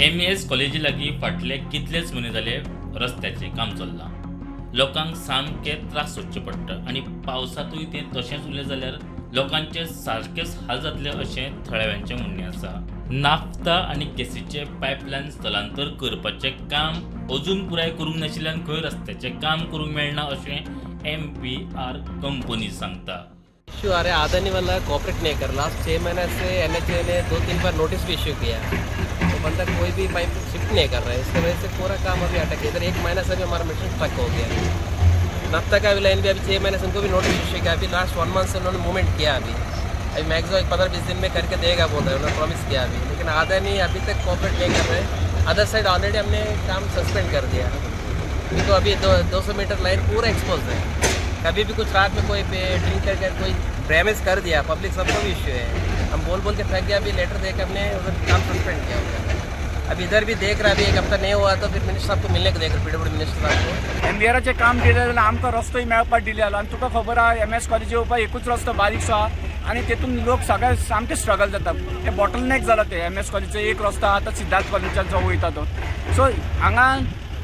MES कॉलेजी लागीं फाटले कितलेच म्हयने जाले रस्त्याचें काम चल्लां. लोकांक सामके त्रास सोंसचे पडटा आनी पावसांतूय तें तशेंच उरलें जाल्यार लोकांचे सारकेच हाल जातले अशें थळाव्यांचें म्हणणें आसा. नाफ्ता आनी गॅसीचे पायपलायन स्थलांतर करपाचें काम अजून पुराय करूंक नाशिल्ल्यान खंय रस्त्याचें काम करूंक मेळना अशें MPR कंपनी सांगता. इशू आ रहा है, आदानी वाला कॉपरेट नहीं कर रहा. लास्ट 6 महीने से NHA ने 2-3 बार नोटिस भी इशू किया, तो बंदा कोई भी पाइप शिफ्ट नहीं कर रहा है. इसकी वजह से पूरा काम अभी अटक गया. इधर 1 महीना से भी हमारा मिशन स्टक हो गया. नाफ्ता का भी लाइन भी अभी 6 महीने से उनको भी नोटिस इशू किया. अभी लास्ट 1 मंथ से उन्होंने मूवमेंट किया. अभी मैक्सिमम 15-20 दिन में करके देगा बोल रहे हैं, उन्होंने प्रॉमिस किया अभी. लेकिन आदानी अभी तक कॉपरेट नहीं कर रहे. अदर साइड ऑलरेडी हमने काम सस्पेंड कर दिया. तो अभी 200 मीटर लाइन पूरा एक्सपोज है. कभी भी कुछ रात में कोई ड्रिंक करके कोई डैमेज कर दिया, पब्लिक सबको भी इश्यू है. हम बोल के थक गया. अभी लेटर देकर हमने उधर काम सस्पेंड किया हुआ. अभी इधर भी देख रहा. अभी एक हफ्ता नहीं हुआ तो फिर मिनिस्टर साहब को मिलने को देख रहे, PWD मिनिस्टर साहब को. MBRचे काम डिले जाल्यार आमकां रस्तोय मेळपाक डिले जालो. आनी तुका खबर आहा MS कॉलेजी येवपाक एकूच रस्तो बारीकसो आहा आनी तेतून लोक सगळे सामके स्ट्रगल जाता. ते बॉटलनेक जाला ते MS कॉलेजीचो एक रस्तो आहा तो सिद्धार्थ कॉलेजीच्या जो वयता तो. सो हांगा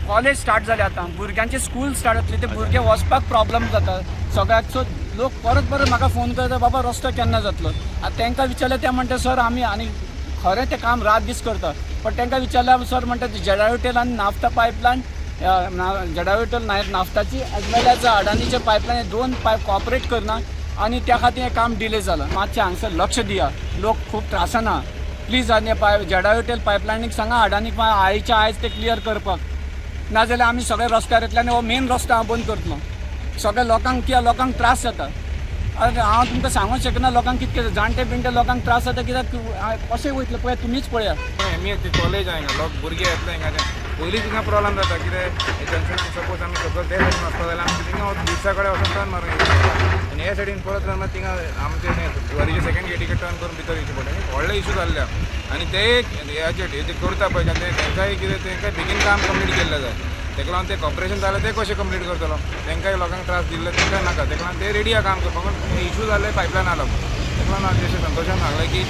कॉलेज स्टार्ट जाले आतां, भुरग्यांचे स्कूल स्टार्ट जातले, ते भुरगे वचपाक प्रॉब्लम जाता सगळ्याक. सो लोक परत म्हाका फोन करता, बाबा रस्तो केन्ना जातलो. आतां तांकां विचारलें, ते म्हणटा सर आमी आनी खरें तें काम रात दीस करता. पण तांकां विचारल्यार सर म्हणटा जेडाविटेल आनी नाफ्ता पायपलायन, जेडाविटेल नाफ्ताची एज वेल एज अडानीचे पायपलायन 2 पायप कॉपरेट करना आनी त्या खातीर हें काम डिले जालां. मातशें हांगसर लक्ष दिया. लोक खूब त्रासान आहा. प्लीज आनी जेडाविटेल पायपलायनीक सांगा अडानीक आयच्या आयज ते क्लियर करपाक, नाजाल्यार आमी सगळे रस्त्यार येतले हो मेन रस्तो हांव बंद करतलो. सगळ्या लोकांक त्रास जाता. हांव तुमकां सांगूंक शकना लोकांक कितके जाणटे बिणटे लोकांक त्रास जाता. कित्याक कशें वयतले पळय तुमीच पळया. MES कॉलेज आहे ना, लोक भुरगे येतले हिंगा पयलीं तिंगा प्रॉब्लम जाता. कितें जंक्शन सपोज आमी सकयल ते सायडीन वचपा जाल्यार आमचे तिंगा दिसा कडेन वचून टर्न मारूं. आनी हे सायडीन परत रावन तिंगा आमचे वरीचे सेकंड गेटीक टर्न करून भितर येवचें पडटा. व्हडले इशू जाल्ले आनी ते हेचे करता पळय तेंकांय कितें तेंकां बेगीन काम कंप्लीट केल्लें जाय. तेका लागून ते कॉपरेशन जालें ते कशें कंप्लीट करतलो. तेंकांय लोकांक त्रास दिल्ले तेंकांय नाका. तेका लागून ते रेडी आहा काम करपाक. पूण इशू जाल्ले पायपलायना लागून. तेका लागून हांव जशें संतोशान सांगलें की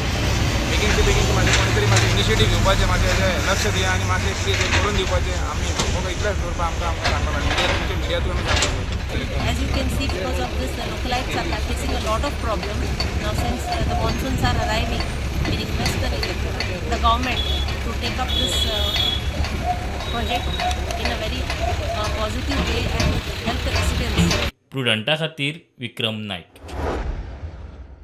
बेगीन मातशें कोणी तरी मातशें इनिशिएटीव घेवपाचें, मातशें लक्ष दिया आनी मातशें प्लीज करून दिवपाचें. आमी फक्त इतलेंच करपा आमकां सांगपाक मिडिया थ्रू आमी सांगपाक. As you can see, because of this, the localites are facing a lot of problems. Now, since the monsoons are arriving, we request the government to take up this project in a very positive way and help the residents. प्रुडंटा खातीर विक्रम नायक.